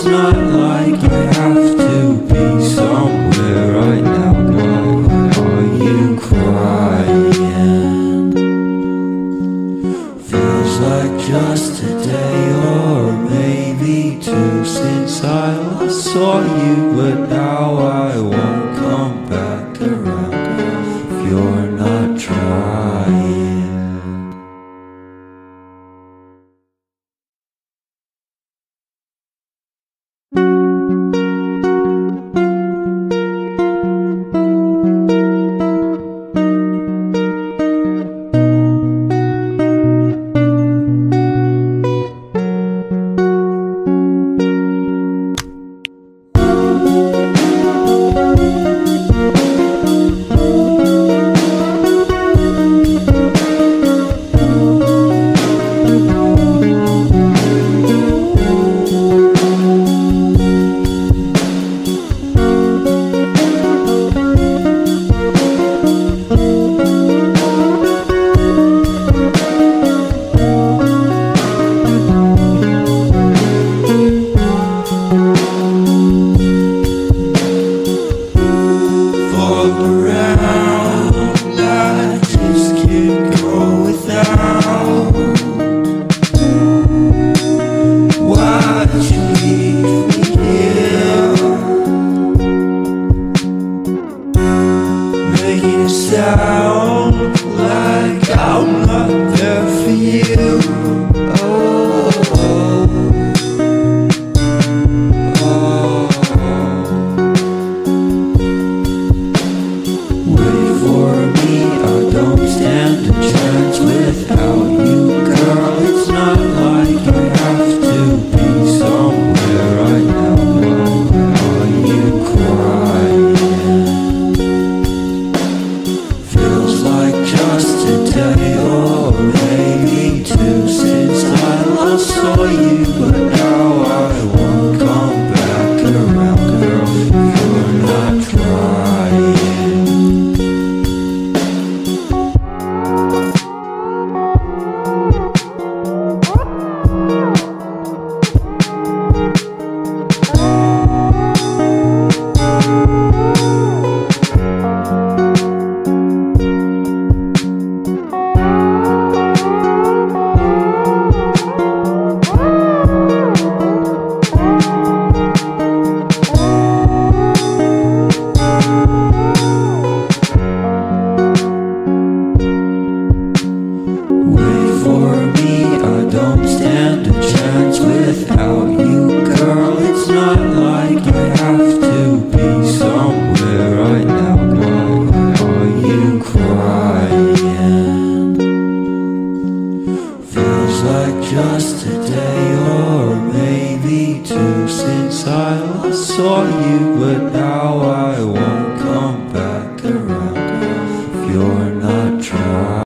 it's not like I have to be somewhere right now. Why are you crying? Feels like just a day or maybe two since I last saw you, but now I won't come back around if you're not trying. Sound like I'm not there for you. Wait for me, I don't stand a chance without you, girl. It's not like I have to be somewhere right now. Why are you crying? Just a day or maybe two since I last saw you, but now I won't come back around, girl, if you're not trying. Without you, girl, it's not like I have to be somewhere right now. Why are you crying? Feels like just a day or maybe two since I last saw you, but now I